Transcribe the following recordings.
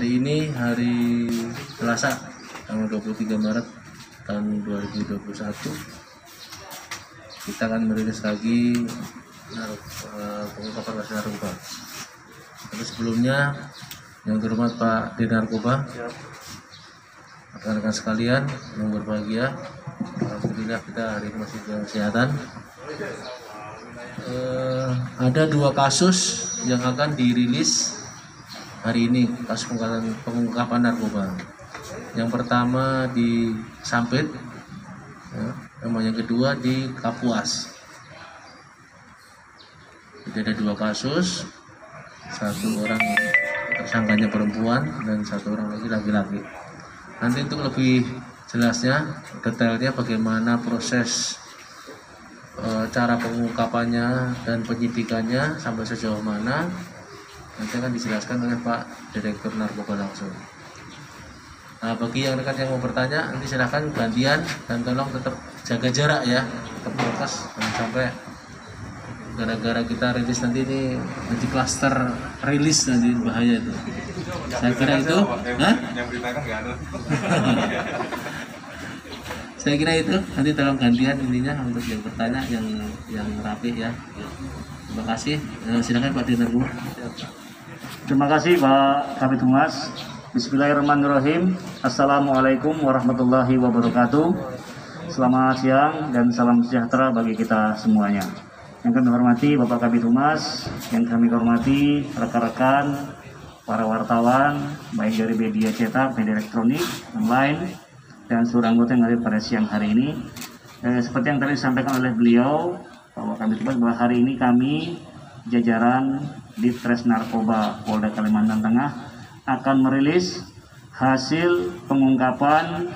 Hari ini hari Selasa tanggal 23 Maret tahun 2021 kita akan merilis lagi pengungkapan kasus narkoba. Tapi sebelumnya yang terhormat Pak Dir Narkoba, rekan-rekan sekalian yang berbahagia, alhamdulillah kita hari ini masih dalam kesehatan. Ada 2 kasus yang akan dirilis hari ini, kasus pengungkapan narkoba. Yang pertama di Sampit, yang kedua di Kapuas. Jadi ada 2 kasus, 1 orang tersangkanya perempuan dan 1 orang lagi laki-laki. Nanti untuk lebih jelasnya, detailnya bagaimana proses cara pengungkapannya dan penyidikannya sampai sejauh mana, nanti akan dijelaskan oleh Pak Direktur Narkoba langsung. Nah, bagi yang rekan yang mau bertanya, nanti silahkan gantian dan tolong tetap jaga jarak ya, tetap fokus, jangan sampai gara-gara kita rilis nanti ini nanti klaster rilis, nanti bahaya itu. Saya kira itu, yang beritakan nggak ada. Saya kira itu, nanti tolong gantian intinya untuk yang bertanya yang rapi ya. Terima kasih. Silakan Pak Direktur. Terima kasih Pak Kabid Humas. Bismillahirrahmanirrahim. Assalamualaikum warahmatullahi wabarakatuh. Selamat siang dan salam sejahtera bagi kita semuanya. Yang kami hormati Bapak Kabid Humas, yang kami hormati rekan-rekan, para wartawan, baik dari media cetak, media elektronik, online, dan seluruh anggota yang hadir pada siang hari ini. Seperti yang tadi disampaikan oleh beliau, Bapak Kabid Humas, bahwa hari ini kami jajaran Ditres Narkoba Polda Kalimantan Tengah akan merilis hasil pengungkapan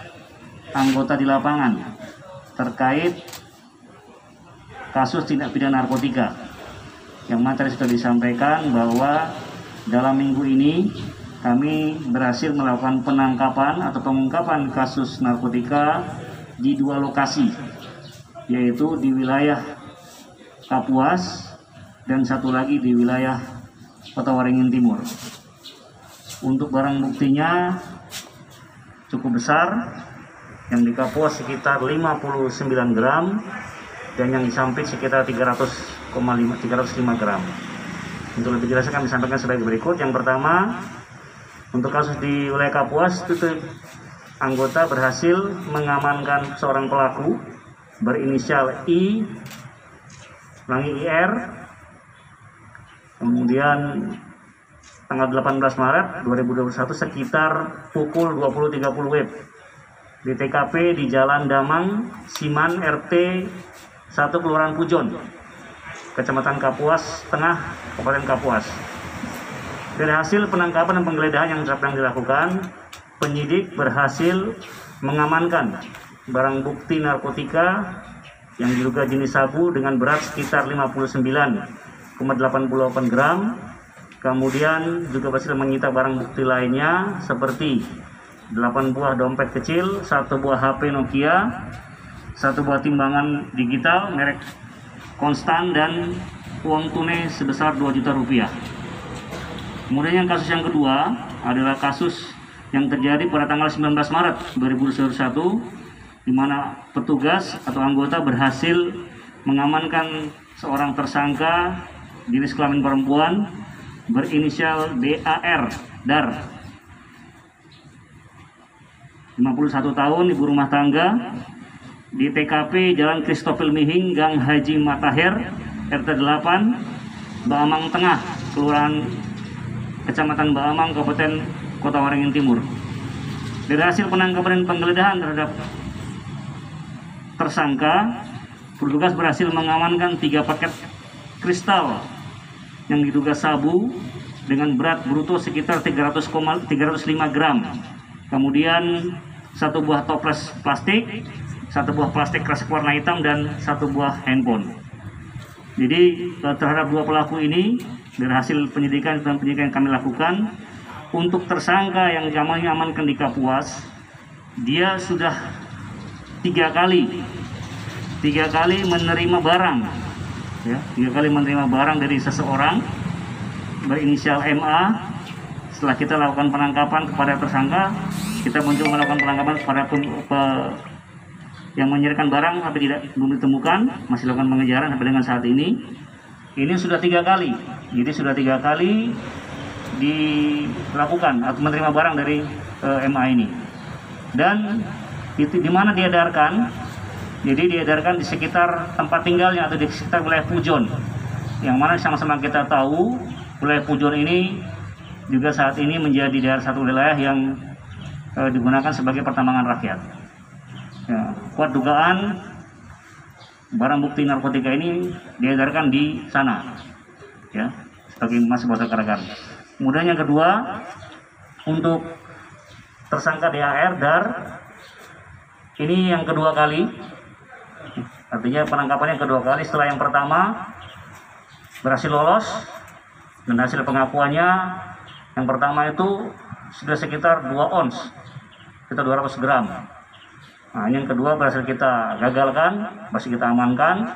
anggota di lapangan terkait kasus tindak pidana narkotika. Yang materi sudah disampaikan bahwa dalam minggu ini kami berhasil melakukan penangkapan atau pengungkapan kasus narkotika di 2 lokasi, yaitu di wilayah Kapuas dan 1 lagi di wilayah Kota Waringin Timur. Untuk barang buktinya cukup besar, yang di Kapuas sekitar 59 gram dan yang di Sampit sekitar 305 gram. Untuk lebih jelasnya kami sampaikan sebagai berikut. Yang pertama, untuk kasus di wilayah Kapuas itu anggota berhasil mengamankan seorang pelaku berinisial I, IR. Kemudian tanggal 18 Maret 2021 sekitar pukul 20.30 WIB di TKP di Jalan Damang, Siman, RT 1 Kelurahan Pujon, Kecamatan Kapuas Tengah, Kabupaten Kapuas. Dari hasil penangkapan dan penggeledahan yang sedang dilakukan, penyidik berhasil mengamankan barang bukti narkotika yang diduga jenis sabu dengan berat sekitar 59,88 gram. Kemudian juga berhasil menyita barang bukti lainnya seperti 8 buah dompet kecil, 1 buah HP Nokia, 1 buah timbangan digital merek Konstan, dan uang tunai sebesar 2 juta rupiah. Kemudian yang kasus yang kedua adalah kasus yang terjadi pada tanggal 19 Maret 2021, di mana petugas atau anggota berhasil mengamankan seorang tersangka jenis kelamin perempuan berinisial DAR, 51 tahun, ibu rumah tangga, di TKP Jalan Kristofil Mihing, Gang Haji Matahir, RT 8, Baamang Tengah, Kelurahan Kecamatan Baamang, Kabupaten Kota Waringin Timur. Dari hasil penangkapan dan penggeledahan terhadap tersangka, petugas berhasil mengamankan 3 paket kristal yang diduga sabu dengan berat bruto sekitar 305 gram. Kemudian 1 buah toples plastik, 1 buah plastik kresek warna hitam, dan 1 buah handphone. Jadi terhadap 2 pelaku ini dari hasil penyidikan dan penyidikan yang kami lakukan, untuk tersangka yang kami amankan di Kapuas, dia sudah 3 kali menerima barang, ya, 3 kali menerima barang dari seseorang berinisial MA setelah kita lakukan penangkapan kepada tersangka, kita mencoba melakukan penangkapan kepada yang menyerahkan barang tapi belum ditemukan, masih lakukan pengejaran sampai dengan saat ini. Ini sudah 3 kali, jadi sudah 3 kali dilakukan atau menerima barang dari MA ini. Dan itu di mana diedarkan? Jadi diedarkan di sekitar tempat tinggalnya atau di sekitar wilayah Pujon, yang mana sama-sama kita tahu wilayah Pujon ini juga saat ini menjadi daerah satu wilayah yang digunakan sebagai pertambangan rakyat. Ya, kuat dugaan barang bukti narkotika ini diedarkan di sana, ya, sebagai masih botol karakan. Kemudian yang kedua, untuk tersangka DAR, ini yang kedua kali, artinya penangkapannya yang kedua kali. Setelah yang pertama berhasil lolos dan hasil pengakuannya yang pertama itu sudah sekitar 2 ons, sekitar 200 gram. Nah, yang kedua berhasil kita gagalkan, berhasil kita amankan,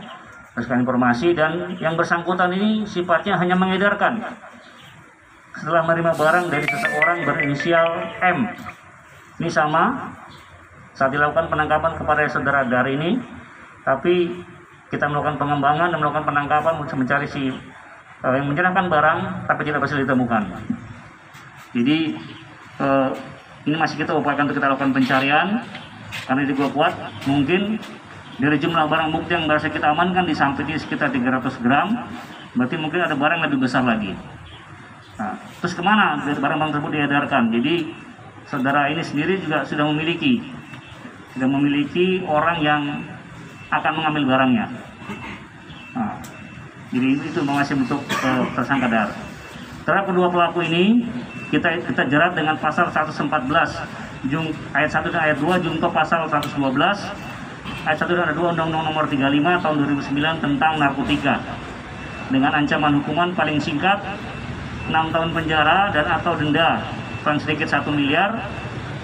berdasarkan informasi, dan yang bersangkutan ini sifatnya hanya mengedarkan. Setelah menerima barang dari seseorang berinisial M, ini sama saat dilakukan penangkapan kepada saudara Dar ini, tapi kita melakukan pengembangan dan melakukan penangkapan untuk mencari yang menyerahkan barang, tapi tidak berhasil ditemukan. Jadi ini masih kita upayakan untuk kita lakukan pencarian. Karena itu kuat, mungkin dari jumlah barang bukti yang berhasil kita amankan di samping ini sekitar 300 gram, berarti mungkin ada barang lebih besar lagi. Nah, terus kemana barang-barang tersebut diedarkan? Jadi saudara ini sendiri juga sudah memiliki orang yang akan mengambil barangnya. Nah, jadi itu masih bentuk tersangka DAR. Terhadap kedua pelaku ini kita jerat dengan pasal 114 ayat 1 dan ayat 2 junto pasal 112 ayat 1 dan ayat 2 Undang-Undang Nomor 35 tahun 2009 tentang narkotika dengan ancaman hukuman paling singkat 6 tahun penjara dan atau denda paling sedikit 1 miliar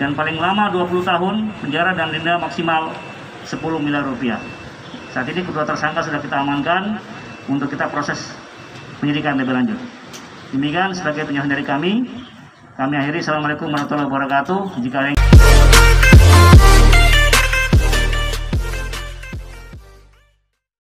dan paling lama 20 tahun penjara dan denda maksimal 10 miliar rupiah. Saat ini kedua tersangka sudah kita amankan untuk kita proses penyidikan lebih lanjut. Demikian sebagai penjelasan dari kami. Kami akhiri. Assalamualaikum warahmatullahi wabarakatuh. Jika ada yang